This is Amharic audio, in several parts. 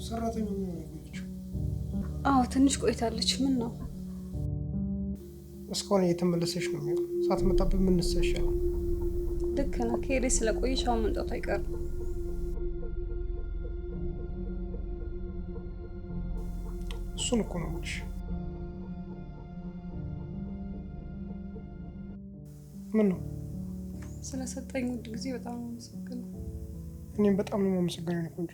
ሰራተኛው ነው የሚሆነው? አዎ ትንሽ ቆይታለች። ምን ነው? እስካሁን እየተመለሰች ነው የሚሆነው። ሳትመጣብን ምን እንሰሻለን? ልክ ነህ። ከሄደች ስለቆየች አሁን መምጣቱ አይቀርም። እሱን እኮ ነው የምልሽ። ምን ነው? ስለሰጠኝ ውድ ጊዜ በጣም አመሰግናለሁ። እኔም በጣም ነው የማመሰግነው የኔ ቆንጆ።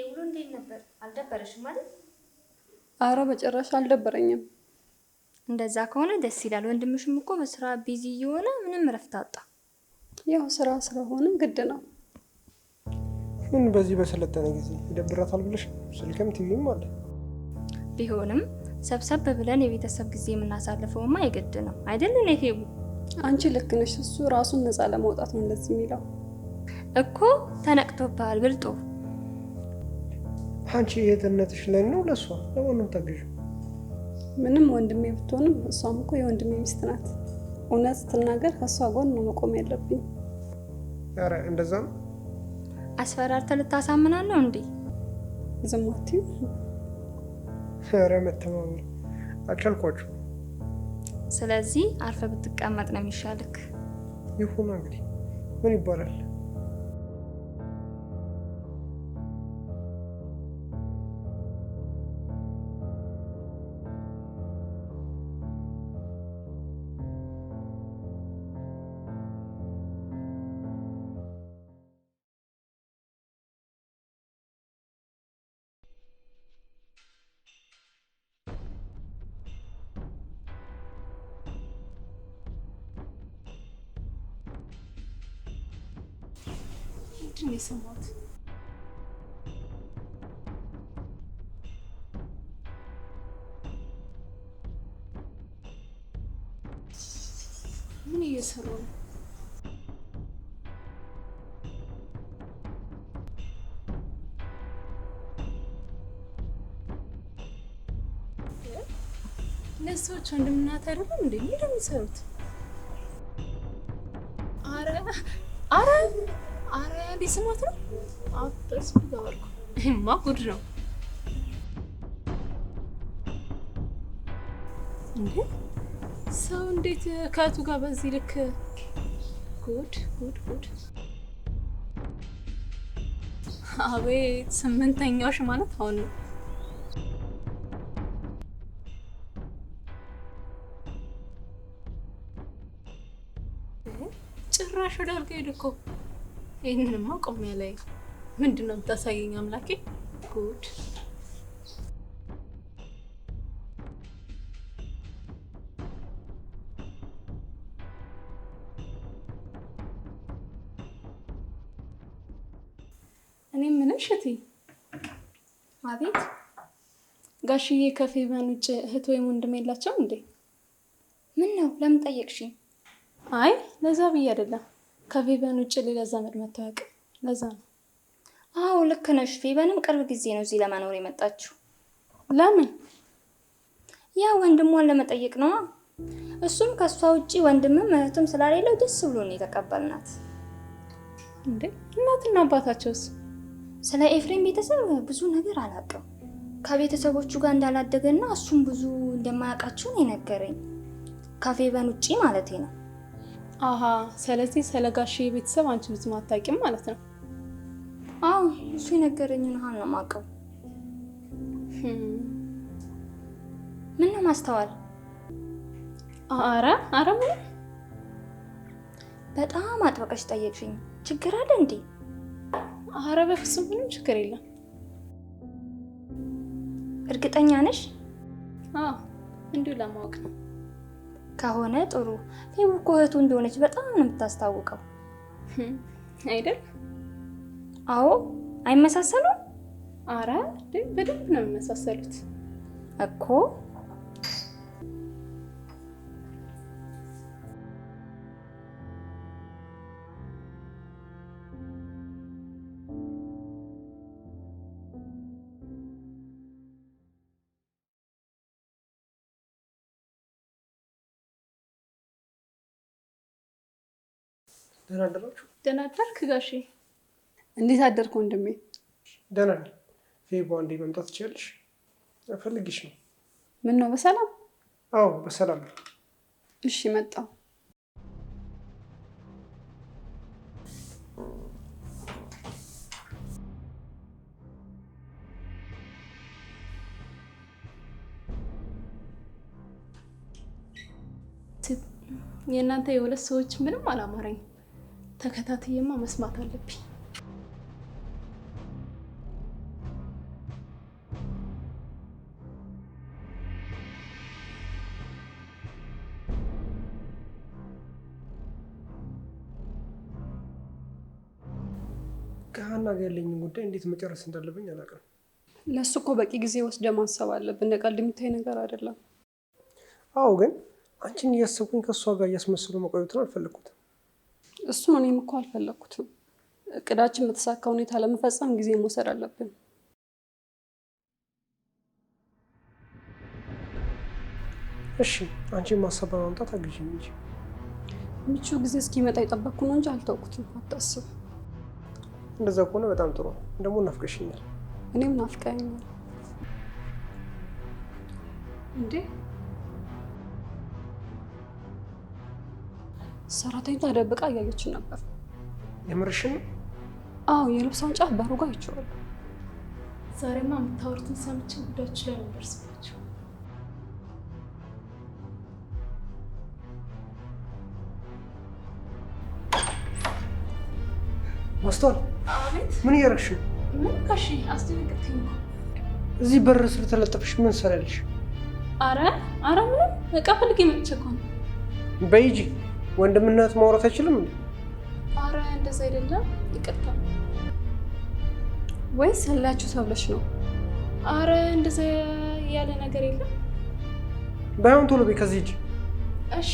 ውሎ እንዴት ነበር? አልደበረሽም ማለት? አረ በጭራሽ አልደበረኝም። እንደዛ ከሆነ ደስ ይላል። ወንድምሽም እኮ በስራ ቢዚ እየሆነ ምንም እረፍት አጣ። ያው ስራ ስለሆነ ግድ ነው። ምን በዚህ በሰለጠነ ጊዜ ይደብራታል ብለሽ? ስልክም ቲቪም አለ። ቢሆንም ሰብሰብ ብለን የቤተሰብ ጊዜ የምናሳልፈውማ የግድ ነው አይደል? እኔ ፌቡ አንቺ ልክ ነሽ። እሱ ራሱን ነፃ ለማውጣት ነው እንደዚህ የሚለው እኮ። ተነቅቶብሃል ብልጦ። አንቺ የእህትነትሽ ላይ ነው ለሷ ለማንም ታገዥ። ምንም ወንድሜ ብትሆንም እሷም እኮ የወንድሜ ሚስት ናት። እውነት ስትናገር ከእሷ ጎን ነው መቆም ያለብኝ። ኧረ እንደዛ ነው። አስፈራርተህ ልታሳምናት ነው እንዴ? ዝም አትይው። ኧረ መተማመን አልቻልኳችሁ። ስለዚህ አርፈ ብትቀመጥ ነው የሚሻልክ። ይሁን እንግዲህ ምን ይባላል። ምንድን ነው የሰማሁት? ምን እየሰሩ ነው? እነዚህ ሰዎች ወንድምና እህት አይደሉም እንዴ? ምንድን ነው የሚሰሩት? አረ ሊስማት ነው። አጥስ ይገባል። ይሄማ ጉድ ነው እንዴ! ሰው እንዴት ከእህቱ ጋር በዚህ ልክ? ጉድ ጉድ ጉድ! አቤት! ስምንተኛውሽ ማለት አሁን ነው። ጭራሽ ወደ አልጋ ሄደ እኮ። ይህንንማ ቆሜ ላይ ምንድን ነው የምታሳየኝ አምላኬ? ጉድ! እኔ ምን እሽቲ? አቤት። ጋሽዬ ከፌቨን ውጭ እህት ወይም ወንድም የላቸውም እንዴ? ምን ነው? ለምን ጠየቅሽኝ? አይ ለዛ ብዬ አይደለም። ከፌቨን ውጭ ሌላ ዘመድ መታወቅ ለዛ ነው። አዎ ልክ ነሽ። ፌቨንም ቅርብ ጊዜ ነው እዚህ ለመኖር የመጣችው። ለምን? ያ ወንድሟን ለመጠየቅ ነው። እሱም ከሷ ውጪ ወንድምም እህትም ስለሌለው ደስ ብሎ ነው የተቀበልናት። እንዴ እናትና አባታቸውስ? ስለ ኤፍሬም ቤተሰብ ብዙ ነገር አላውቅም። ከቤተሰቦቹ ጋር እንዳላደገና እሱም ብዙ እንደማያውቃቸው ነው የነገረኝ። ከፌቨን ውጪ ማለቴ ነው። አሃ ስለዚህ ስለ ጋሽዬ ቤተሰብ አንቺ ብዙ አታውቂም ማለት ነው? አዎ እሱ የነገረኝን ነው የማውቀው። ምን ነው ማስተዋል? አረ ምን? በጣም አጥብቀሽ ጠየቅሽኝ። ችግር አለ እንዴ? አረ በፍጹም ምንም ችግር የለም። እርግጠኛ ነሽ? አዎ እንዲሁ ለማወቅ ነው። ከሆነ ጥሩ። ፌቡ እኮ እህቱ እንደሆነች በጣም ነው የምታስታውቀው አይደል? አዎ አይመሳሰሉም? አረ በደንብ ነው የሚመሳሰሉት እኮ። ደህና አደራችሁ? ደህና አደርክ ጋሼ? እንዴት አደርክ ወንድሜ? ደህና ነኝ። ፌቦ አንዴ መምጣት ትችያለሽ? ፈልግሽ ነው። ምን ነው በሰላም? አዎ በሰላም ነው። እሺ መጣሁ። የእናንተ የሁለት ሰዎች ምንም አላማረኝ። ተከታትዬማ መስማት አለብኝ። ከሀና ጋር ያለኝን ጉዳይ እንዴት መጨረስ እንዳለብኝ አላውቅም። ለሱ እኮ በቂ ጊዜ ወስደ ማሰብ አለብን። እንደ ቀልድ የሚታይ ነገር አይደለም። አዎ ግን አንቺን እያሰብኩኝ ከእሷ ጋር እያስመስሉ መቆየቱን አልፈለግኩትም። እሱን እኔም እኮ አልፈለግኩትም። እቅዳችን በተሳካ ሁኔታ ለመፈጸም ጊዜ መውሰድ አለብን። እሺ አንቺን ማሰብ በማምጣት አግዥኝ እንጂ። ምቹ ጊዜ እስኪመጣ የጠበቅኩ ነው እንጂ አልተውኩትም። አታስብ። እንደዛ ከሆነ በጣም ጥሩ ነው። ደግሞ ናፍቀሽኛል። እኔም ናፍቀኸኛል። እንዴ ሰራተኛ ተደብቃ እያየችን ነበር። የምርሽን ነው? አዎ የልብሷን ጫፍ በሩ ጋር አይቼዋለሁ። ዛሬማ የምታወሩትን ሰምቼ ጉዳዮች ላይ ነው ደርስባቸው። ማስተዋል፣ ምን እያደረግሽ ነው? ምን ጋሼ አስደነገጥከኝ እኮ። እዚህ በር ስለተለጠፍሽ ምን ሰራልሽ? አረ ምንም እቃ ፈልጌ መጥቼ እኮ ነው። በይ ሂጂ። ወንድምናት ማውራት አይችልም እንዴ? አረ እንደዛ አይደለም፣ ይቅርታ። ወይስ ያላችሁ ተብለሽ ነው? አረ እንደዛ ያለ ነገር የለም። ባይሆን ቶሎ በይ ከዚህ ሂጂ። እሺ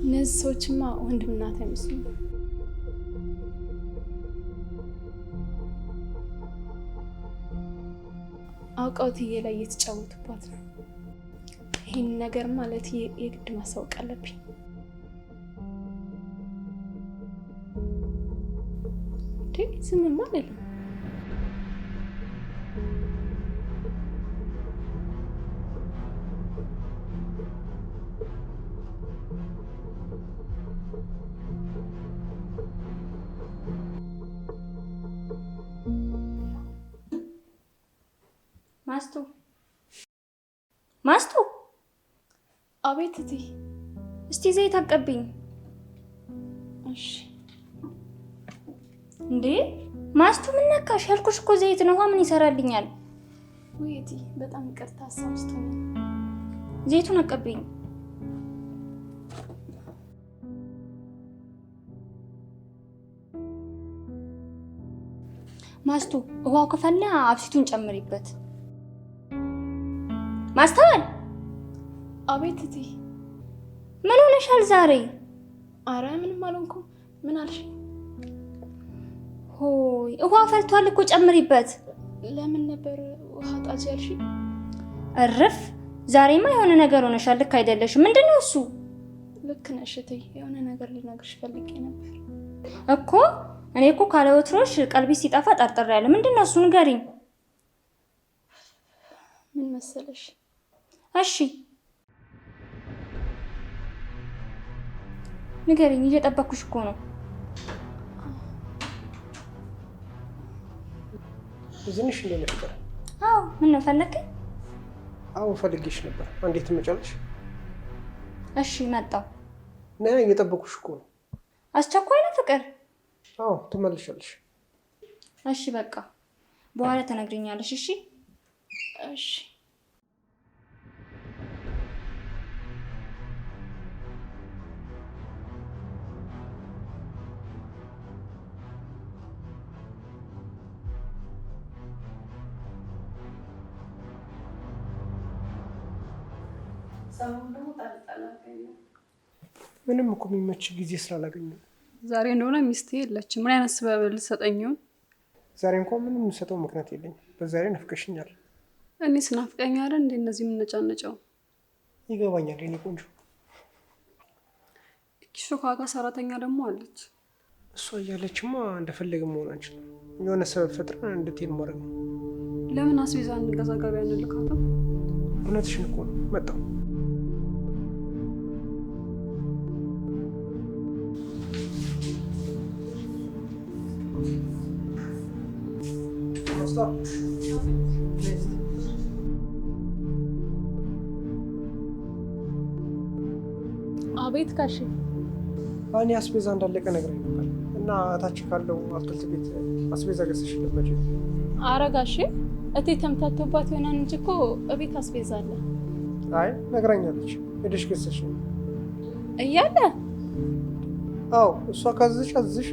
እነዚህ ሰዎችማ ወንድም እናት አይመስሉም። አውቀው እትዬ ላይ እየተጫወቱባት ነው። ይህን ነገር ማለት የግድ ማሳወቅ አለብኝ። እንዴ ዝምማ አይደለም። ማስቱ፣ አቤት እቴ። እስቲ ዘይት አቀብኝ። እሺ። እንዴ ማስቱ ምን ነካሽ? ያልኩሽ እኮ ዘይት ነው። ምን ይሰራልኛል? ወይ እቴ በጣም ይቅርታ አሳስቶኝ። ዘይቱን አቀብኝ። ማስቱ፣ ውሃው ከፈላ አብሲቱን ጨምሪበት። ማስተዋል። አቤት እቴ። ምን ሆነሻል ዛሬ? አረ ምንም አልሆንኩም። ምን አልሽ? ሆይ ውሃ ፈልቷል እኮ ጨምሪበት። ለምን ነበር ውሃ ጣጅ ያልሽ? እርፍ። ዛሬማ የሆነ ነገር ሆነሻል። ልክ አይደለሽም። ምንድነው እሱ? ልክ ነሽ እቴ። የሆነ ነገር ልነግርሽ ፈልጌ ነበር እኮ። እኔ እኮ ካለ ወትሮሽ ቀልቢ ሲጠፋ ጠርጥሬያለሁ። ምንድነው እሱ? ንገሪኝ። ምን መሰለሽ? እሺ ንገሪኝ። እየጠበኩሽ እኮ ነው። እዚህንሽ እንደነበር? አዎ። ምን ነው ፈለከኝ? አዎ ፈልጌሽ ነበር። እንዴት ትመጫለሽ? እሺ መጣሁ። ነይ፣ እየጠበኩሽ እኮ ነው። አስቸኳይ ነው ፍቅር? አዎ ትመለሻለሽ። እሺ በቃ በኋላ ተነግሪኛለሽ። እሺ እሺ። ምንም እኮ የሚመች ጊዜ ስላላገኘሁ። ዛሬ እንደሆነ ሚስቴ የለችም። ምን አይነት ስበብ ልትሰጠኝ ይሆን? ዛሬ እንኳን ምንም የምሰጠው ምክንያት የለኝም። በዛ ላይ ናፍቀሽኛል። እኔ ስናፍቀኝ አይደል እንዴ እነዚህ የምነጫነጨው? ይገባኛል የኔ ቆንጆ። ሾካካ ሰራተኛ ደግሞ አለች። እሷ እያለችማ እንደፈለገ መሆን አንችልም። የሆነ ሰበብ ፈጥረን እንድትሄድ ማድረግ ነው። ለምን አስቤዛ እንገዛ ገበያ እንልካለን? እውነትሽን እኮ ነው። መጣሁ። አቤት ጋሼ። እኔ አስቤዛ እንዳለቀ ነግረኝ ነበር እና እታች ካለው አትክልት ቤት አስቤዛ ገዝተሽ ልትመጪ። ኧረ ጋሼ እቴ ተምታቶባት ይሆናል እንጂ እኮ እቤት አስቤዛ አለ። አይ ነግራኛለች። ሄደሽ ገዝተሽ ነው እያለ? አዎ እሷ ካዘዝሽ አዝዝሽ።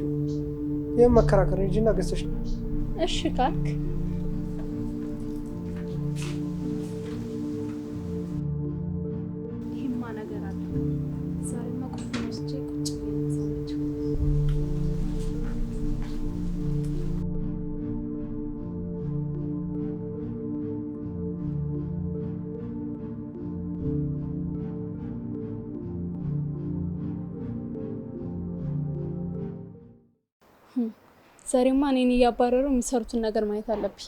ይህም መከራከር ሂጂና ገዝተሽ ነው። እሺ ካልክ ይህማ ነገር አለ። ዛሬማ ቁርጥ ወስጄ ቁጭ ሰማቸው። ዛሬማ እኔን እያባረሩ የሚሰሩትን ነገር ማየት አለብኝ።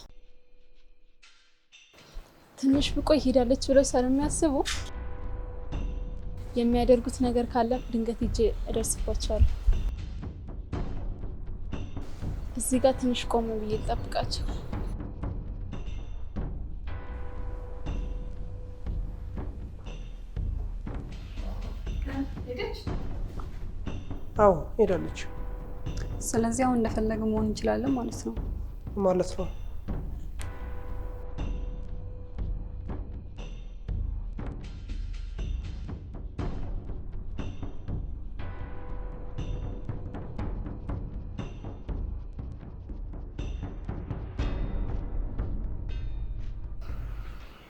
ትንሽ ብቆይ ሄዳለች ብለው ስለሚያስቡ የሚያደርጉት ነገር ካለ ድንገት ሂጄ እደርስባቸዋለሁ። እዚህ ጋር ትንሽ ቆም ብዬ ልጠብቃቸው። አዎ ሄዳለች። ስለዚህ አሁን እንደፈለገ መሆን እንችላለን ማለት ነው። ማለት ነው።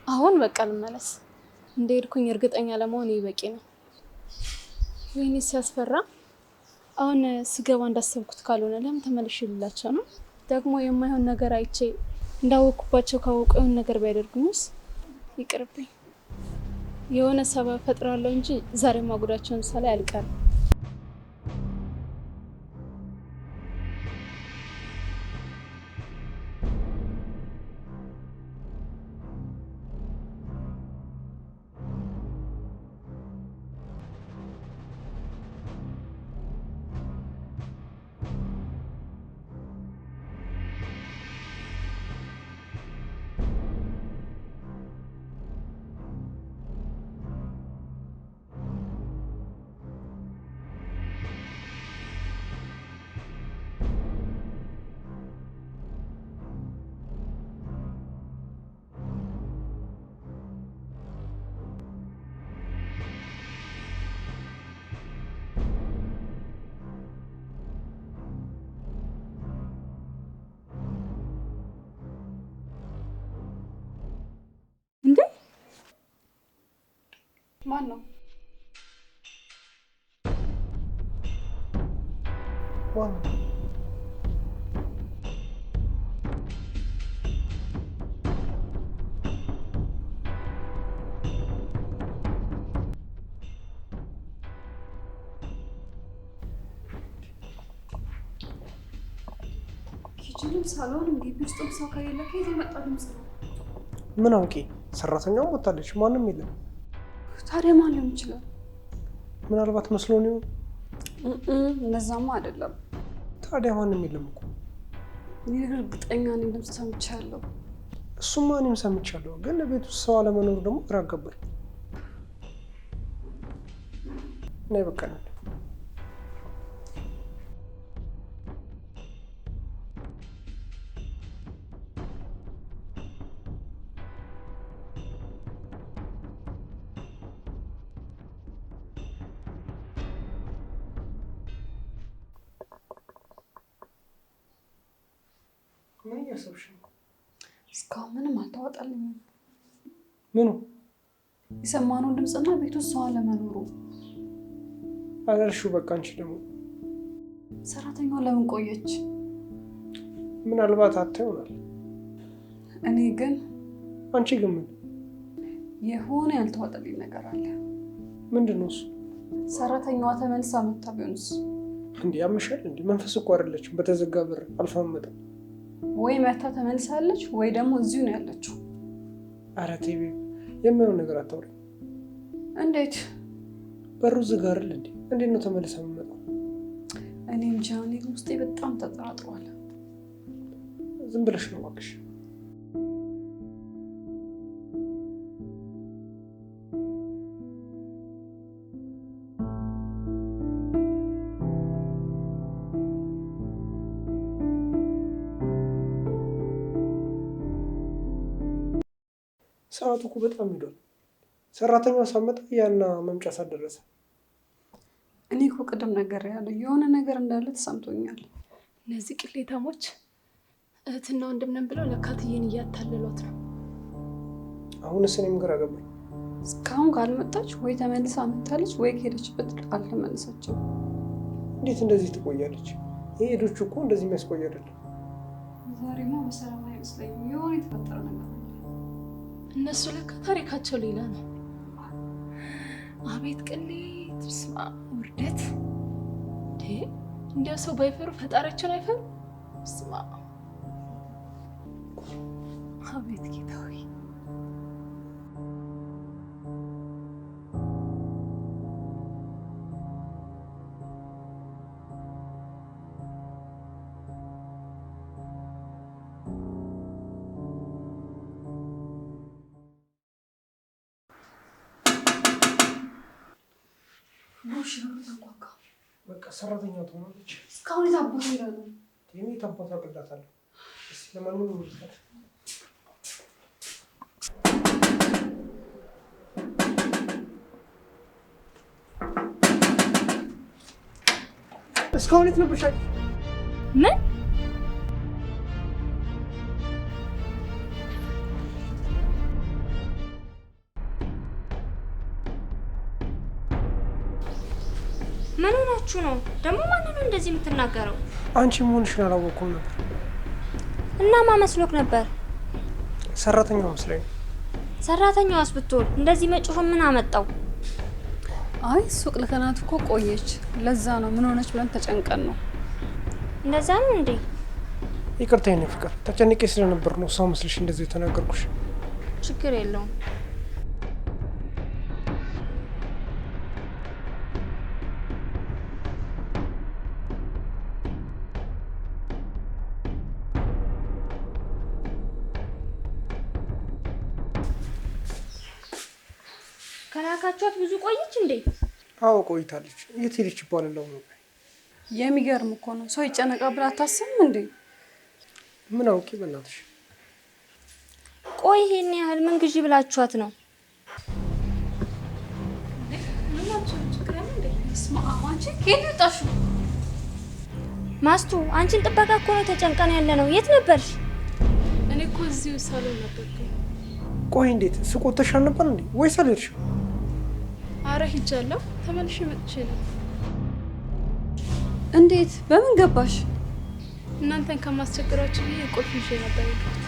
አሁን በቃ ልመለስ። እንደሄድኩኝ እርግጠኛ ለመሆን ይበቂ ነው። ወይኔ ሲያስፈራ። አሁን ስገባ እንዳሰብኩት ካልሆነ ለምን ተመልሼ ልላቸው ነው? ደግሞ የማይሆን ነገር አይቼ እንዳወቅኩባቸው ካወቁ የሆነ ነገር ቢያደርጉኝስ? ይቅርብኝ። የሆነ ሰበብ ፈጥራለሁ እንጂ ዛሬ ማጉዳቸውን ሳላይ አልቀርም። እንዴ ማን ነው? ኪችንም ሳሎንም ግቢ ውስጥም ሰው ከሌለ ከየት የመጣ ድምፅ ነው? ምን አውቄ። ሰራተኛውም ወጣለች፣ ማንም የለም። ታዲያ ማን ሊሆን ይችላል? ምናልባት መስሎን ይሆን? እንደዛማ አይደለም። ታዲያ ማንም የለም እኮ። እኔ እርግጠኛ ነኝ ድምፅ ሰምቻለሁ። እሱማ እኔም ሰምቻለሁ፣ ግን ቤት ውስጥ ሰው አለመኖሩ ደግሞ ግራ አጋባኝ። ነይ በቃ ነው። ምን እያሰብሽ ነው? እስካሁን ምንም አልተዋጣልኝም። ምኑ? የሰማነው ድምፅና ቤቱ ሰው አለመኖሩ አላልሽው? በቃ አንቺ ደግሞ ሰራተኛዋ ለምን ቆየች? ምናልባት አታ ይሆናል። እኔ ግን አንቺ ግን ምን የሆነ ያልተዋጠልኝ ነገር አለ። ምንድን ነው እሱ? ሰራተኛዋ ተመልሳ መታ ቢሆንስ? እንዴ ያምሻል እንዴ? መንፈስ እኮ አይደለችም። በተዘጋ በር አልፋመጠም። ወይ መታ ተመልሳለች ወይ ደግሞ እዚሁ ነው ያለችው። ኧረ ተይ የማይሆን ነገር አታውሪ። እንዴት? በሩ ዝግ አይደል እንዴ? እንዴት ነው ተመልሳ የምመጣው? እኔ እንጃ። እኔ ውስጤ በጣም ተጠራጥሯል። ዝም ብለሽ ነው እባክሽ። ሰዓቱ እኮ በጣም ሄዷል። ሰራተኛዋ ሳመጣ ያና መምጫ ሳትደረሰ። እኔ እኮ ቅድም ነገር ያለው የሆነ ነገር እንዳለ ተሰምቶኛል። እነዚህ ቅሌታሞች እህትና ወንድም ነን ብለው ለካትዬን እያታለሏት ነው። አሁንስ እኔም ግራ ገባኝ። እስካሁን ካልመጣች ወይ ተመልሳ መታለች ወይ ከሄደችበት አልተመለሰችም። እንዴት እንደዚህ ትቆያለች? ይሄ ሄዶች እኮ እንደዚህ የሚያስቆይ አይደለም። ዛሬማ በሰላም አይመስለኝም። የሆነ የተፈጠረ ነገር አለ። እነሱ ለካ ታሪካቸው ሌላ ነው። አቤት ቅሌት! ስማ ውርደት! እንዲያው ሰው ባይፈሩ ፈጣሪያቸውን አይፈሩ? ስማ አቤት ጌታዊ! በቃ ሰራተኛው ትሆናለች። እስካሁን የታባቱ ይላሉ። ይሄ ታባቱ አቅዳታለሁ። እስኪ ለማንኛውም ይልካል። እስካሁን የት ነበርሽ? ምን ምን ሆናችሁ ነው ደግሞ? ማንን ነው እንደዚህ የምትናገረው? አንቺ መሆንሽን አላወኩም ነበር። እና ማን መስሎክ ነበር? ሰራተኛው መስለኝ። ሰራተኛዋስ ብትሆን እንደዚህ መጮህ ምን አመጣው? አይ ሱቅ ልከናት እኮ ቆየች። ለዛ ነው ምን ሆነች ብለን ተጨንቀን ነው። እንደዛ ነው እንዴ? ይቅርታ የኔ ፍቅር፣ ተጨንቄ ስለነበር ነው ሰው መስልሽ እንደዚህ የተናገርኩሽ። ችግር የለውም። ከላካችኋት ብዙ ቆየች እንዴ? አዎ ቆይታለች። የት ሄደች ይባላል ነው? የሚገርም እኮ ነው። ሰው ይጨነቃ ብላ አታስብም እንዴ? ምን አውቂ በእናትሽ። ቆይ ይሄን ያህል ምን ግዢ ብላችኋት ነው? ማስቱ አንቺን ጥበቃ እኮ ነው ተጨንቀን ያለ ነው። የት ነበርሽ? እኔ እኮ እዚሁ ሳሎን ነበርኩ። ቆይ እንዴት ስቆተሽ አልነበር እንዴ? ወይስ አልሄድሽም? አረ ሂጃለሁ፣ ተመልሼ መጥቼ ነው። እንዴት? በምን ገባሽ? እናንተን ከማስቸግራችሁ ብዬ ቁልፍ ይዤ ነበር የገባሁት።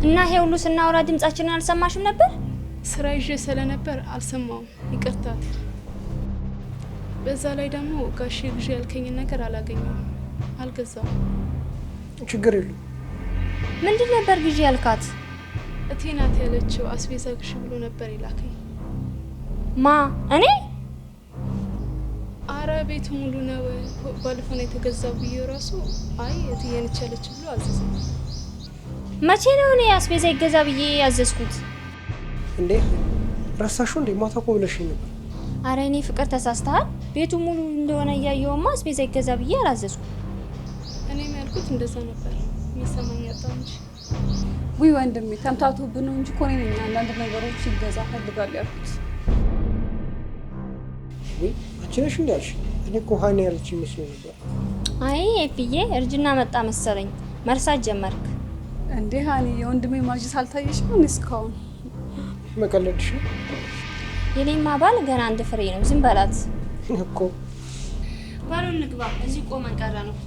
እና ይሄ ሁሉ ስናወራ ድምጻችንን አልሰማሽም ነበር? ስራ ይዤ ስለነበር አልሰማውም፣ ይቅርታ። በዛ ላይ ደግሞ ጋሼ ግዢ ያልከኝን ነገር አላገኘሁም፣ አልገዛውም። ችግር የለም። ምንድን ነበር ግዢ ያልካት? እቴ ናት ያለችው አስቤዛ ግዢ ብሎ ነበር የላከኝ። ማ? እኔ? አረ ቤቱ ሙሉ ነው፣ ባለፈው ነው የተገዛው ብዬ ራሱ አይ እትዬ ነች ያለችው ብሎ አዘዘኝ። መቼ ነው እኔ አስቤዛ ይገዛ ብዬ ያዘዝኩት? እንዴ ረሳሹ እንዴ? ማታ እኮ ብለሽኝ ነበር። አረ እኔ ፍቅር ተሳስተሃል። ቤቱ ሙሉ እንደሆነ እያየውማ አስቤዛ ይገዛ ብዬ አላዘዝኩም። እኔም ያልኩት እንደዛ ነበር፣ የሚሰማኝ ያጣው እንጂ። ውይ ወንድሜ ተምታቶብን ነው እንጂ እኮ እኔ ነኝ አንዳንድ ነገሮች ይገዛ ፈልጋለሁ ያልኩት። ወይ አንቺ ነሽ እንዳልሽ? እኔ እኮ ሀኒ ያለች ይመስለኝ ነበር። አይ ኤፍዬ እርጅና መጣ መሰለኝ፣ መርሳት ጀመርክ እንዴ? ሀኒ የወንድሜ ማርጀት አልታየሽም እንዴ እስካሁን? መቀለድሽ ነው? የኔማ ባል ገና አንድ ፍሬ ነው። ዝም በላት እኮ። ባሉ እንግባ። እዚህ ቆመን ቀረን እኮ።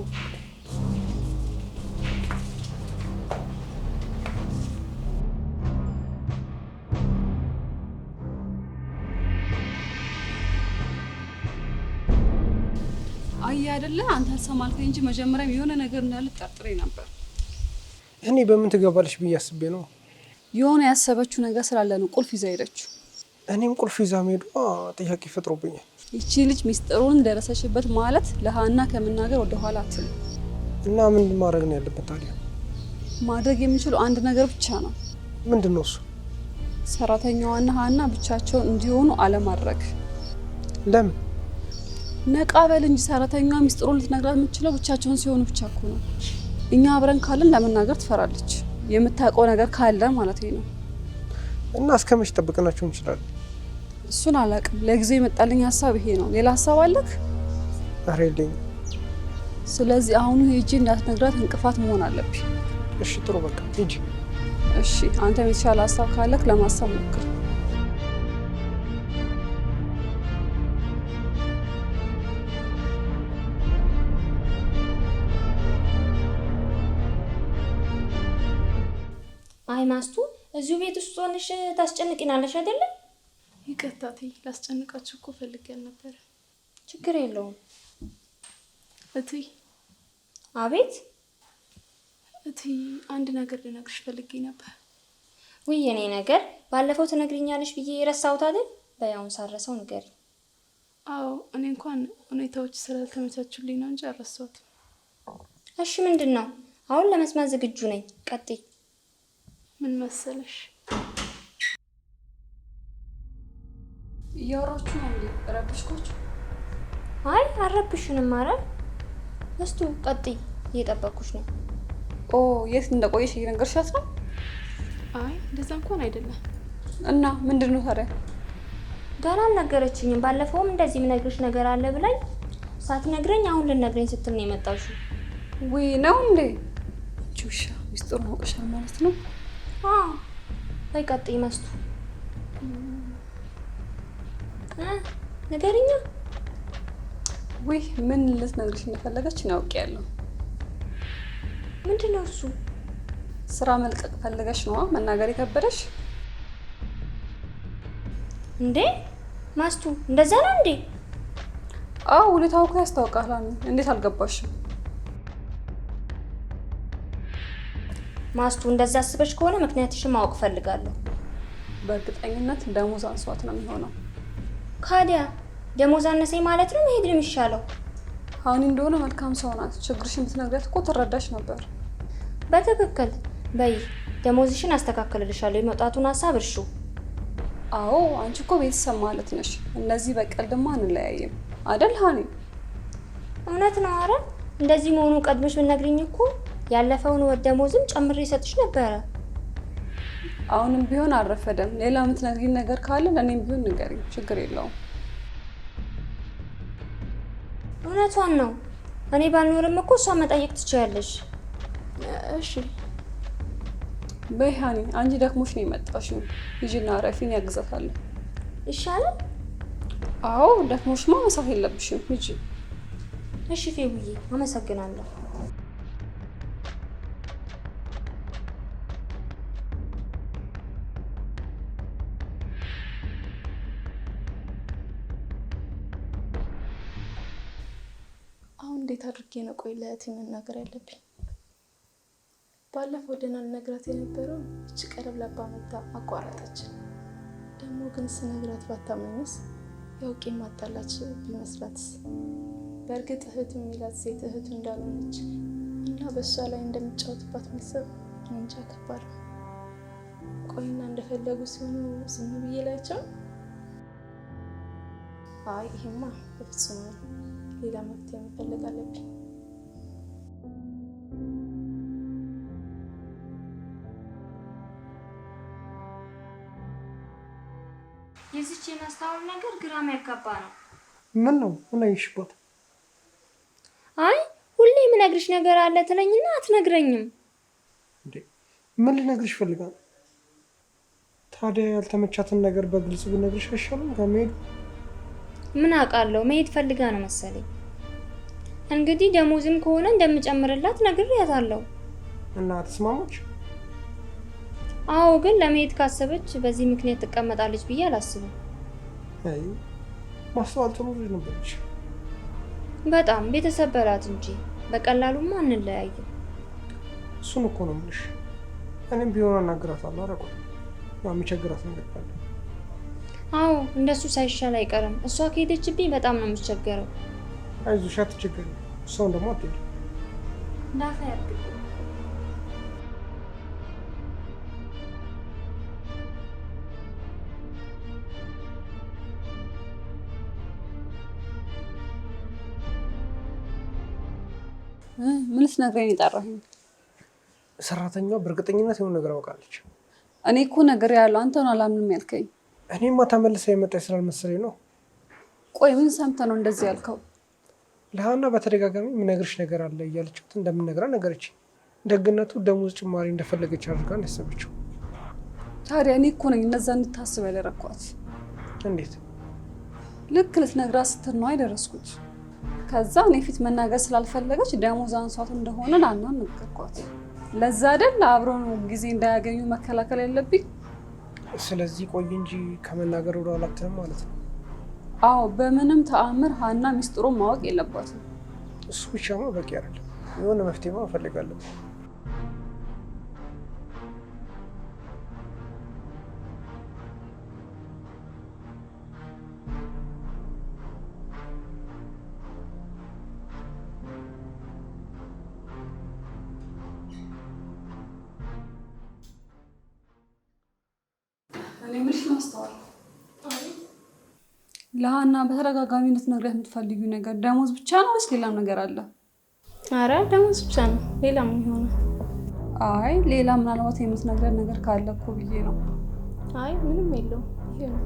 አይ አይደለ አንተ አልሰማልከኝ እንጂ መጀመሪያም የሆነ ነገር እንዳለ ጠርጥሬ ነበር። እኔ በምን ትገባለች ብዬ አስቤ ነው። የሆነ ያሰበችው ነገር ስላለ ነው ቁልፍ ይዛ ሄደችው። እኔም ቁልፍ ይዛ መሄዷ ጥያቄ ፈጥሮብኛል። ይቺ ልጅ ሚስጥሩን ደረሰሽበት ማለት ለሃና ከመናገር ወደ ኋላ አትልም። እና ምን ማድረግ ነው ያለበት ታዲያ? ማድረግ የሚችለው አንድ ነገር ብቻ ነው። ምንድን ነው እሱ? ሰራተኛዋና ሃና ብቻቸውን እንዲሆኑ አለማድረግ። ለምን? ነቃ በል እንጂ ሰራተኛዋ ሚስጥሩን ልትነግራት የምትችለው ብቻቸውን ሲሆኑ ብቻ እኮ ነው። እኛ አብረን ካለን ለመናገር ትፈራለች። የምታውቀው ነገር ካለ ማለት ነው። እና እስከመቼ ጠብቀናቸው እንችላለን? እሱን አላውቅም። ለጊዜው የመጣልኝ ሀሳብ ይሄ ነው። ሌላ ሀሳብ አለክ? ኧረ የለኝም። ስለዚህ አሁኑ ሄጄ እንዳትነግራት እንቅፋት መሆን አለብኝ። እሺ ጥሩ፣ በቃ ሂጂ። እሺ አንተም የተሻለ ሀሳብ ካለክ ለማሰብ ሞክር። አይ ማስቱ፣ እዚሁ ቤት ውስጥ ሆነሽ ታስጨንቂናለሽ አይደለ? ይቅርታ እትዬ፣ ላስጨንቃችሁ እኮ ፈልጌ አልነበረ። ችግር የለውም እትዬ። አቤት እትዬ፣ አንድ ነገር ልነግርሽ ፈልጌ ነበር። ውይ የኔ ነገር ባለፈው ትነግሪኛለሽ ብዬ የረሳሁት አይደል? በያውን ሳረሰው ንገሪኝ። አዎ እኔ እንኳን ሁኔታዎች ስላልተመቻቹልኝ ነው እንጂ አልረሳሁትም። እሺ ምንድን ነው? አሁን ለመስማት ዝግጁ ነኝ። ቀጥይ። ምን መሰለሽ? እያወራችሁ ነው እንዴ? ረብሽኮችሁ? አይ አረብሽንም። ኧረ እስቱ ቀጥይ፣ እየጠበኩሽ ነው። ኦ የት እንደቆየሽ እየነገርሻት ነው? አይ እንደዛ እንኳን አይደለም። እና ምንድነው ታዲያ? ገና አልነገረችኝም። ባለፈውም እንደዚህ የምነግርሽ ነገር አለ ብላኝ ሳትነግረኝ አሁን ልነግረኝ ስትል ነው የመጣሽው። ወይ ነው እንዴ? ጁሻ ሚስጥሩን አውቀሻል ማለት ነው? ወይ ቀጥይ መስቱ። ነገርኛ ወይ ምን ልትነግርሽ እንደፈለገች ነው ያውቃለሁ። ምንድነው እሱ? ስራ መልቀቅ ፈልገሽ ነው መናገር የከበደሽ? እንዴ ማስቱ እንደዛ ነው እንዴ? አዎ ሁኔታው እኮ ያስታውቃል። እንዴት አልገባሽም? ማስቱ እንደዛ አስበሽ ከሆነ ምክንያትሽን ማወቅ ፈልጋለሁ። በእርግጠኝነት ደሞዝ አንሷት ነው የሚሆነው። ካዲያ ደሞዝ አነሰኝ ማለት ነው መሄድ ነው የሚሻለው? አሁን እንደሆነ መልካም ሰው ናት። ችግርሽን ብትነግሪያት እኮ ትረዳሽ ነበር። በትክክል በይ፣ ደሞዝሽን አስተካክልልሻለሁ። የመውጣቱን ሀሳብ እርሹ። አዎ አንቺ እኮ ቤተሰብ ማለት ነሽ። እነዚህ በቀልድማ አንለያይም አይደል ሃኒ? እውነት ነው። አረ እንደዚህ መሆኑ ቀድመሽ ብትነግሪኝ እኮ ያለፈውን ወደ ደሞዝም ጨምሬ ሰጥሽ ነበረ። አሁንም ቢሆን አልረፈደም። ሌላ የምትነግሪኝ ነገር ካለ ለኔም ቢሆን ንገሪኝ፣ ችግር የለውም። እውነቷን ነው። እኔ ባልኖርም እኮ እሷ መጠየቅ ትችያለሽ። እሺ በይ ሃኒ፣ አንቺ ደክሞሽ ነው የመጣሽው። ሂጂና ረፊን ያግዛታለሁ። ይሻላል? አዎ ደክሞሽማ መሳት የለብሽም። ሂጂ። እሺ ፌቡዬ፣ አመሰግናለሁ። እንዴት አድርጌ ነው ቆይ ለእህቴ መናገር ያለብኝ? ባለፈው ደህና ልነግራት የነበረው እቺ ቀለብ ላባ መታ አቋራጠች። ደግሞ ግን ስነግራት ባታመኝስ? ያውቄ ማጣላች ቢመስላትስ? በእርግጥ እህቱ የሚላት ሴት እህቱ እንዳልሆነች እና በእሷ ላይ እንደምጫወትባት ማሰብ እንጃ ከባድ ነው። ቆይና እንደፈለጉ ሲሆኑ ዝም ብዬ ላያቸው? አይ ይሄማ በፍጹም ነው። ሌላ መፍትሄ መፈለግ አለብኝ። የዚች የማስታወል ነገር ግራም ያጋባ ነው። ምን ነው? ምን አይሽቦት? አይ ሁሌ የምነግርሽ ነገር አለ ትለኝና አትነግረኝም። እንዴ ምን ልነግርሽ ፈልጋለሁ? ታዲያ ያልተመቻትን ነገር በግልጽ ብነግርሽ አይሻልም? ከመሄዱ ምን አውቃለሁ፣ መሄድ ፈልጋ ነው መሰለኝ። እንግዲህ ደሞዝም ከሆነ እንደምጨምርላት ነግሬያታለሁ። እና ተስማማች? አዎ፣ ግን ለመሄድ ካሰበች በዚህ ምክንያት ትቀመጣለች ብዬ አላስብም። አይ ማስተዋል ጥሩ ልጅ ነበረች። በጣም ቤተሰብ በላት እንጂ በቀላሉማ አንለያይም። እሱን እኮ ነው የምልሽ። እኔም ቢሆን አናግራታለሁ። አረቆ የሚቸግራት ነገር ካለ አዎ፣ እንደሱ ሳይሻል አይቀርም። እሷ ከሄደችብኝ በጣም ነው የምትቸገረው። አይዞሽ፣ አትቸገሪ። እሷን ደግሞ አትሄድ እንዳፋ ያርግልኝ። ምን ልትነግረኝ የጠራኸኝ? ሰራተኛዋ በእርግጠኝነት የሆነ ነገር አውቃለች። እኔ እኮ ነገር ያለው አንተ ነው አላምንም ያልከኝ። እኔማ ተመልሳ የመጣች ስላልመሰለኝ ነው። ቆይ ምን ሰምተህ ነው እንደዚህ ያልከው? ለሀና በተደጋጋሚ የምነግርሽ ነገር አለ እያለችት እንደምነግራ ነገረች። ደግነቱ ደሞዝ ጭማሪ እንደፈለገች አድርጋ ነው ያሰበችው። ታዲያ እኔ እኮ ነኝ እነዛ እንድታስብ ያደረኳት። እንዴት? ልክ ልትነግራት ስትል ነው አይደረስኩት። ከዛ እኔ ፊት መናገር ስላልፈለገች ደሞዝ አንሷት እንደሆነ ላናን ነገርኳት። ለዛ አይደል አብረው ጊዜ እንዳያገኙ መከላከል ያለብኝ። ስለዚህ ቆይ እንጂ ከመናገር ወደ ኋላ አትልም ማለት ነው? አዎ፣ በምንም ተአምር ሀና ሚስጥሩን ማወቅ የለባትም። እሱ ብቻማ በቂ አይደለም። የሆነ መፍትሄማ እፈልጋለሁ። እኔ ምንሽ ማስተዋል ለሀና በተደጋጋሚ እንድትነግሪያት የምትፈልጊው ነገር ደሞዝ ብቻ ነው ወይስ ሌላም ነገር አለ? አረ ደሞዝ ብቻ ነው፣ ሌላ ምን ይሆናል? አይ ሌላ ምናልባት የምትነግሪያት ነገር ካለ እኮ ብዬ ነው። አይ ምንም የለውም፣ ይሄ ነው።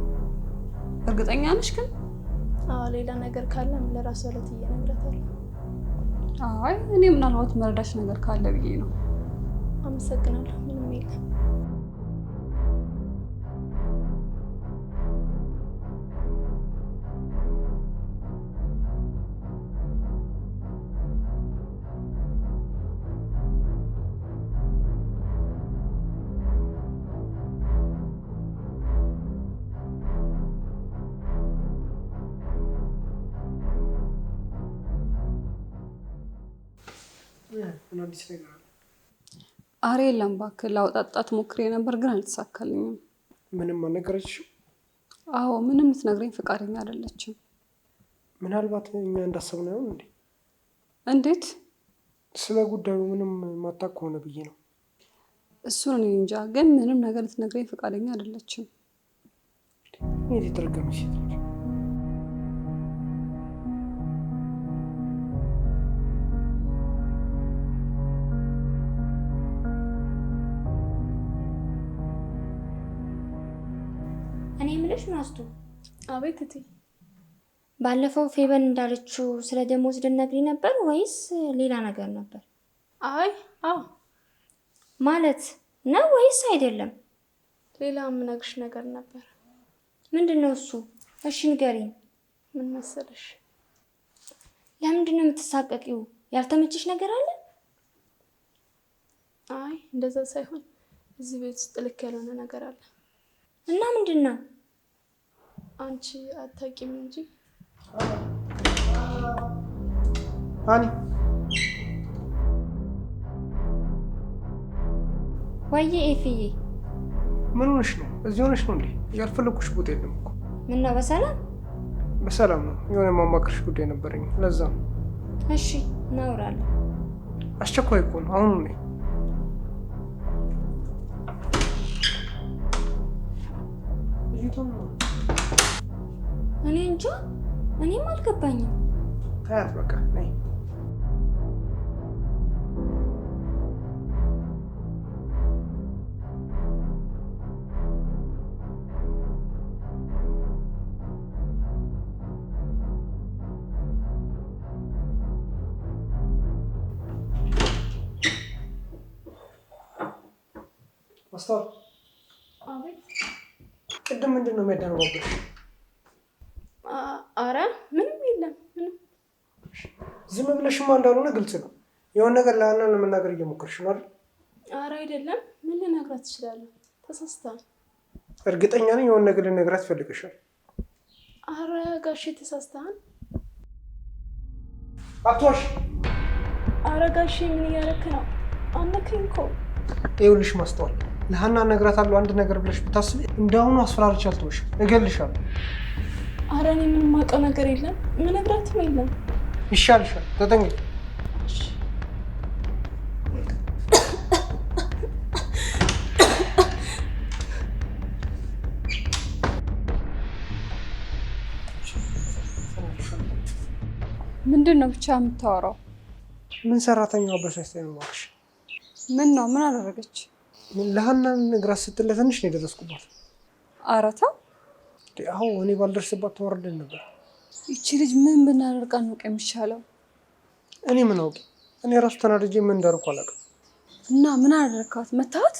እርግጠኛ ነሽ ግን? አዎ ሌላ ነገር ካለ ለራሷ ለትዬ እነግራታለሁ። አይ እኔ ምናልባት መረዳሽ ነገር ካለ ብዬ ነው። አመሰግናለሁ። ምንም የለም። ምን አዲስ ነገር አለ? አሬ የለም እባክህ፣ ላውጣጣት ሞክሬ ነበር ግን አልተሳካልኝም። ምንም አልነገረችሽም? አዎ ምንም ልትነግረኝ ፈቃደኛ አይደለችም። ምናልባት እኛ እንዳሰብነው ይሆን እንዴ? እንዴት? ስለ ጉዳዩ ምንም ማታውቅ ከሆነ ብዬ ነው። እሱን እኔ እንጃ፣ ግን ምንም ነገር ልትነግረኝ ፈቃደኛ አይደለችም። እንዴት የተረገመች ሴት ነች! እኔ የምልሽ ናስቱ። አቤት እቴ። ባለፈው ፌበን እንዳለችው ስለ ደሞዝ ልትነግሪ ነበር ወይስ ሌላ ነገር ነበር? አይ አዎ ማለት ነው ወይስ አይደለም? ሌላ የምነግርሽ ነገር ነበር። ምንድን ነው እሱ? እሺ ንገሪኝ። ምን መሰለሽ? ለምንድን ነው የምትሳቀቂው? ያልተመቸሽ ነገር አለ? አይ እንደዛ ሳይሆን እዚህ ቤት ውስጥ ልክ ያልሆነ ነገር አለ። እና ምንድን ነው? አንቺ አታውቂም እንጂ አኒ ወይዬ ኤፍዬ፣ ምን ሆነሽ ነው? እዚህ ሆነሽ ነው እንዴ? ያልፈለኩሽ ቦታ የለም እኮ። ምን ነው? በሰላም በሰላም ነው። የሆነ የማማክርሽ ጉዳይ ነበረኝ፣ ለዛ ነው። እሺ እናወራለን። አስቸኳይ እኮ ነው። አሁን ነኝ። እኔ እንጃ፣ እኔም አልገባኝም። ታያት በቃ ነይ። ማስተዋል፣ አቤት ቅድም ምንድን ነው የሚያደናግርሽ? አረ ምንም የለም ምንም። ዝም ብለሽማ እንዳልሆነ ግልጽ ነው። የሆነ ነገር ለሀና ለመናገር እየሞከርሽ ነው አይደል? አረ አይደለም። ምን ልነግራት ትችላለህ? ተሳስተሃል። እርግጠኛ ነኝ የሆነ ነገር ልነግራት ፈልገሻል። አረ ጋሼ ተሳስተሃል። አትዋሽ። አረ ጋሼ ምን እያደረክ ነው? አነከኝ እኮ። ይኸውልሽ ማስተዋል፣ ለሀና እነግራታለሁ አንድ ነገር ብለሽ ብታስቢ እንዳሁኑ አስፈራርቼ አልተውሽም፣ እገልሻለሁ። አረ እኔ ምንም የማውቀው ነገር የለም፣ ምነግራትም የለም። ይሻልሻል፣ ተጠንቀቂ። ምንድን ነው ብቻ የምታወራው? ምን ሰራተኛዋ በሳይስታይ ነው ማክሽ? ምን ነው? ምን አደረገች? ለሀና ነግራት ስትል ለትንሽ ነው የደረስኩባት። ኧረ ተው። አዎ እኔ ባልደርስባት ተወርደን ነበር። ይቺ ልጅ ምን ብናደርጋ ነው የሚሻለው? እኔ ምን አውቄ? እኔ ራሱ ተናድጄ ምን እንዳደረኩ አላውቅም። እና ምን አደረካት? መታት?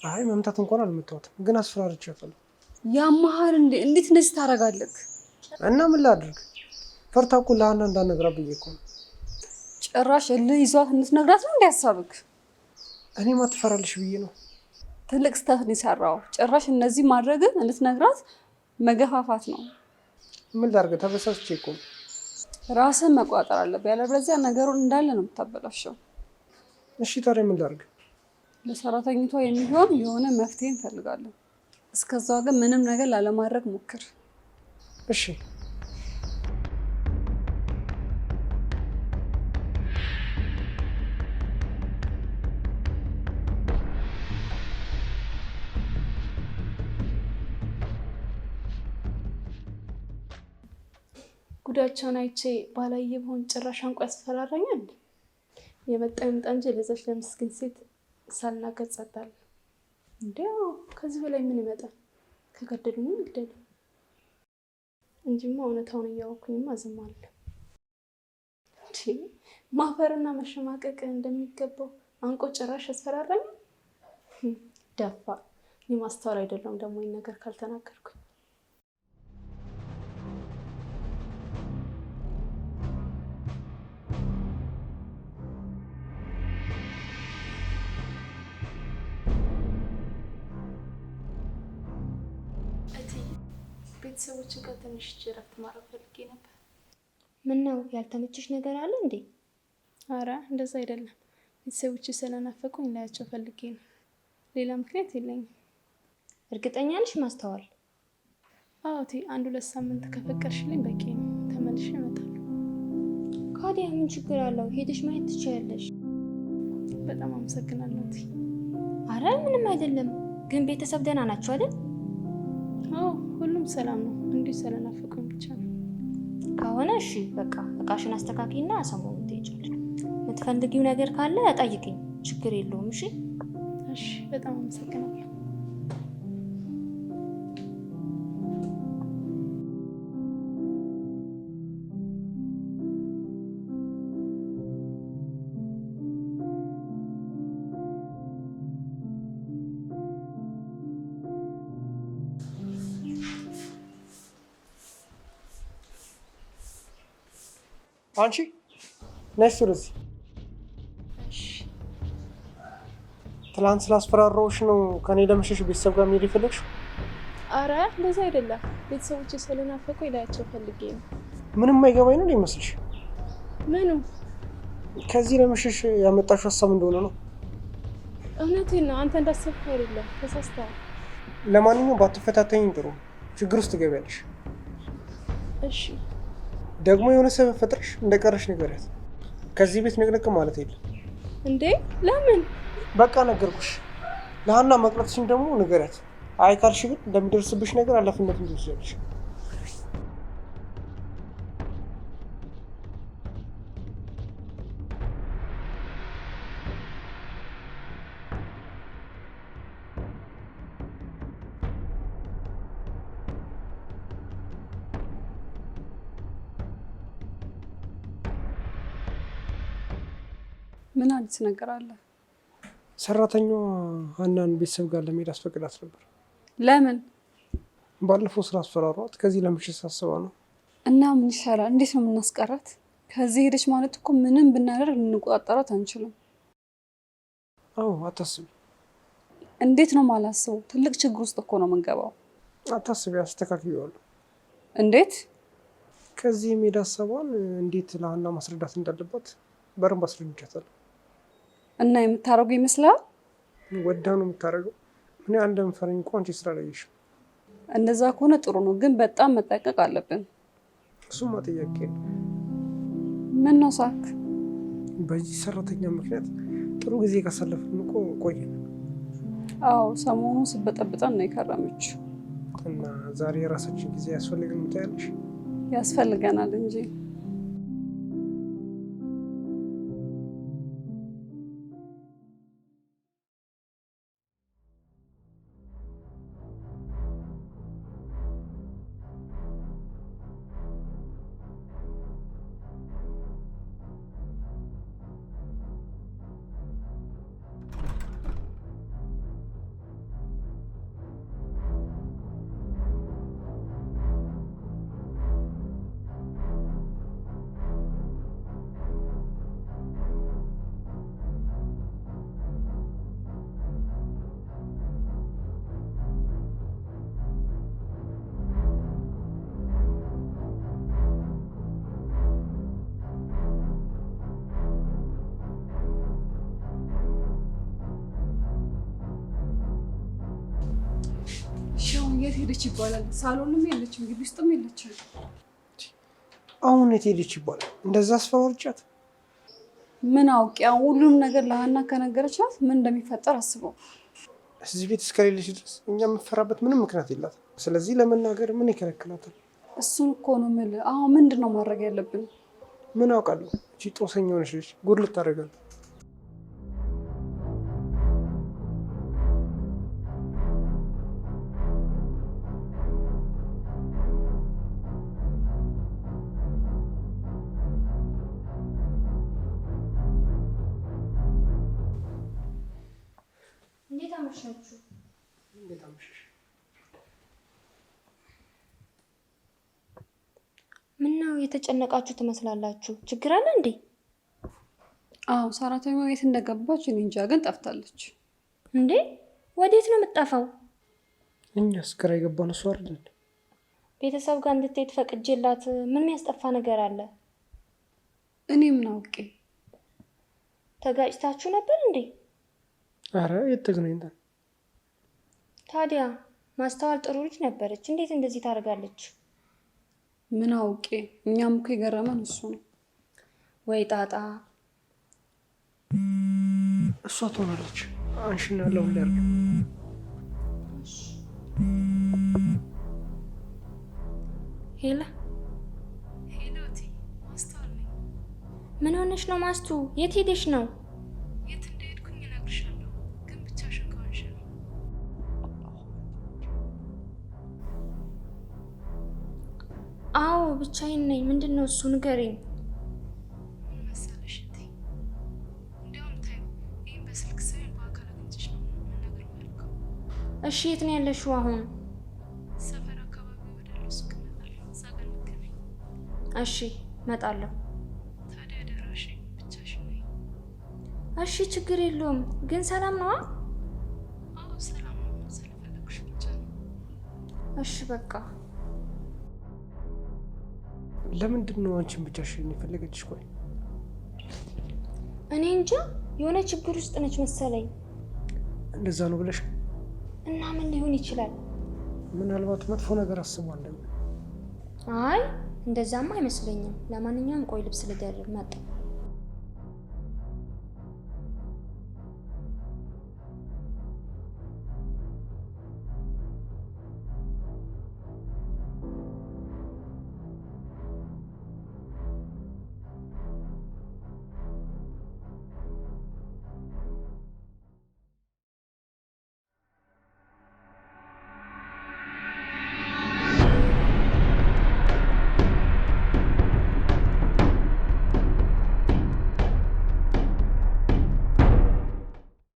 አይ መምታት እንኳን አልመታሁትም፣ ግን አስፈራርቻታለሁ። ያማሃል እንዴ? እንዴት እንደዚህ ታደርጋለህ? እና ምን ላድርግ? ፈርታ እኮ ለሀና እንዳትነግራት ብዬ እኮ ነው። ጭራሽ እልህ ይዟት እንድትነግራት ነው እንዲያሳብክ? እኔማ ትፈራለሽ ብዬ ነው። ትልቅ ስህተት ነው የሰራው። ጭራሽ እነዚህ ማድረግን እንድትነግራት መገፋፋት ነው። ምን ላድርግ? ተበሳጭቼ እኮ ነው። ራስን መቆጣጠር አለብህ፣ ያለበለዚያ ነገሩን እንዳለ ነው የምታበላሸው። እሺ ታዲያ ምን ላድርግ? ለሰራተኝቷ የሚሆን የሆነ መፍትሄ እንፈልጋለን። እስከዛው ግን ምንም ነገር ላለማድረግ ሞክር። እሺ ጉዳቸውን አይቼ ባላየ በሆን ጭራሽ አንቆ ያስፈራራኛል። የመጣ ይምጣ እንጂ ለዛች ለምስኪን ሴት ሳልናገር ጸጥ አለ። እንዲያው ከዚህ በላይ ምን ይመጣል? ከገደሉኝ ይግደሉ እንጂማ እውነታውን እያወኩኝማ ዝም አልልም። ማፈርና መሸማቀቅ እንደሚገባው አንቆ ጭራሽ ያስፈራራኛል። ደፋ የማስተዋል አይደለም ደግሞ ይሄን ነገር ካልተናገርኩኝ። ቤተሰቦችን ጋር ትንሽ እረፍት ማድረግ ፈልጌ ነበር። ምን ነው ያልተመቸሽ ነገር አለ እንዴ? አረ እንደዛ አይደለም። ቤተሰቦች ስለናፈቁኝ ላያቸው ፈልጌ ነው። ሌላ ምክንያት የለኝም። እርግጠኛ ነሽ ማስተዋል? አዎ እቴ፣ 1-2 ሳምንት ከፈቀድሽልኝ በቂ ነው። ተመልሼ እመጣለሁ። ካዲያ ምን ችግር አለው? ሄደሽ ማየት ትችያለሽ። በጣም አመሰግናለሁ እቴ። አረ ምንም አይደለም። ግን ቤተሰብ ደህና ናቸው አይደል? አዎ ሁሉም ሰላም ነው። እንዲሁ ስለናፈቁኝ ብቻ ነው። ከሆነ እሺ በቃ እቃሽን አስተካክይና ሰሞኑን ትሄጃለሽ። የምትፈልጊው ነገር ካለ ጠይቅኝ፣ ችግር የለውም። እሺ እሺ፣ በጣም አመሰግናለሁ። አንቺ ነሽ ወደዚህ። ትላንት ስላስፈራራሁሽ ነው ከኔ ለመሸሽ ቤተሰብ ጋር መሄድ የፈለግሽው? አረ እንደዛ አይደለም። ቤተሰቦቼ ስለናፈቁኝ ላያቸው ፈልጌ ነው። ምንም አይገባኝ ነው ይመስልሽ? ምኑ? ከዚህ ለመሸሽ ያመጣሽው ሀሳብ እንደሆነ ነው። እውነቴን ነው። አንተ እንዳሰብከው አይደለም፣ ተሳስተሃል። ለማንኛውም ባትፈታተኝ ጥሩ። ችግር ውስጥ ትገቢያለሽ። እሺ ደግሞ የሆነ ሰበብ ፈጥረሽ እንደቀረሽ ንገሪያት። ከዚህ ቤት ንቅንቅ ማለት የለም። እንዴ ለምን? በቃ ነገርኩሽ። ለሀና መቅረትሽን ደግሞ ንገሪያት። አይ ካልሽ ግን እንደሚደርስብሽ ነገር ኃላፊነቱን ትወስጃለሽ። ምን አዲስ ነገር አለ? ሰራተኛዋ ሀናን ቤተሰብ ጋር ለመሄድ አስፈቅዳት ነበር። ለምን? ባለፈው ስራ አስፈራሯት ከዚህ ለምሽት ሳስባ ነው። እና ምን ይሻላል? እንዴት ነው የምናስቀራት? ከዚህ ሄደች ማለት እኮ ምንም ብናደርግ ልንቆጣጠራት አንችልም። አዎ አታስቢ። እንዴት ነው ማላስበው? ትልቅ ችግር ውስጥ እኮ ነው የምንገባው። አታስቢ፣ አስተካክየዋለሁ። እንዴት? ከዚህ የሜዳ ሀሳቧን እንዴት ለሀና ማስረዳት እንዳለባት በደንብ አስረድቻታለሁ። እና የምታደርገው ይመስላል? ወዳ ነው የምታደርገው። ምን ያህል እንደምፈረኝ እንኳ አንቺ ስላላየሽው። እንደዛ ከሆነ ጥሩ ነው፣ ግን በጣም መጠንቀቅ አለብን። እሱማ ጥያቄ ነው። ምን ነው ሳክ? በዚህ ሰራተኛ ምክንያት ጥሩ ጊዜ ካሳለፍን እኮ ቆየን። አዎ ሰሞኑን ስበጠብጠን ነው የከረመችው። እና ዛሬ የራሳችን ጊዜ ያስፈልገን ምታያለሽ? ያስፈልገናል እንጂ። የት ሄደች ይባላል? ሳሎንም የለችም፣ ግቢ ውስጥም የለችም። አሁን የት ሄደች ይባላል? እንደዛ አስፈራርቻት። ምን አውቄ? ሁሉም ነገር ለሀና ከነገረቻት ምን እንደሚፈጠር አስበው። እዚህ ቤት እስከሌለች ድረስ እኛ የምንፈራበት ምንም ምክንያት የላትም። ስለዚህ ለመናገር ምን ይከለክላታል? እሱን እኮ ነው የምልህ። አሁን ምንድን ነው ማድረግ ያለብን? ምን አውቃለሁ። እቺ ጦሰኛ ሆነች ልጅ ጉድ ልታደርጋለህ። እንዴት አመሻችሁ? እንዴት አመሸሽ? ምነው የተጨነቃችሁ ትመስላላችሁ? ችግር አለ እንዴ? አዎ ሰራተኛዋ የት እንደገባች እኔ እንጃ፣ ግን ጠፍታለች። እንዴ ወዴት ነው የምትጠፋው? እኛስ ግራ የገባን እሱ አይደል? ቤተሰብ ጋር እንድትሄድ ፈቅጄላት ምን የሚያስጠፋ ነገር አለ? እኔ ምን አውቄ። ተጋጭታችሁ ነበር እንዴ? አረ የት ተገናኝተን። ታዲያ ማስተዋል ጥሩ ልጅ ነበረች፣ እንዴት እንደዚህ ታደርጋለች? ምን አውቄ። እኛም እኮ የገረመን እሱ ነው። ወይ ጣጣ። እሷ ትሆናለች። አንሽና ለሁሉ ያርግ። ሄላ ሄሎቲ፣ ማስተዋል ነኝ። ምን ሆነሽ ነው ማስቱ? የት ሄደሽ ነው? የት እንደሄድኩኝ እነግርሻለሁ፣ ግን ብቻሽን ከሆንሽ ነው። አዎ ብቻዬን ነኝ። ምንድን ነው እሱ? ንገሪኝ። ምን መሰለሽ እንዴ፣ እንዲያውም ታዩ ይህን በስልክ ሳይሆን በአካል አግኝቼሽ ነው መናገር የምፈልገው። እሺ የት ነው ያለሽው አሁን? ሰፈር አካባቢ ወዳለው ሱቅ እመጣለሁ፣ እዛ ጋር እንገናኝ። እሺ እመጣለሁ። ታዲያ ደራሽ ብቻሽን ነኝ። እሺ ችግር የለውም። ግን ሰላም ነዋ? አዎ ሰላም ነው፣ ስለፈለግሽ ብቻ ነው። እሺ በቃ። ለምንድን ነው አንቺን ብቻሽን የፈለገችሽ? ቆይ እኔ እንጃ፣ የሆነ ችግር ውስጥ ነች መሰለኝ። እንደዛ ነው ብለሽ? እና ምን ሊሆን ይችላል? ምናልባት መጥፎ ነገር አስቧ እንደምን? አይ እንደዛማ አይመስለኝም። ለማንኛውም ቆይ ልብስ ልደርብ መጣሁ።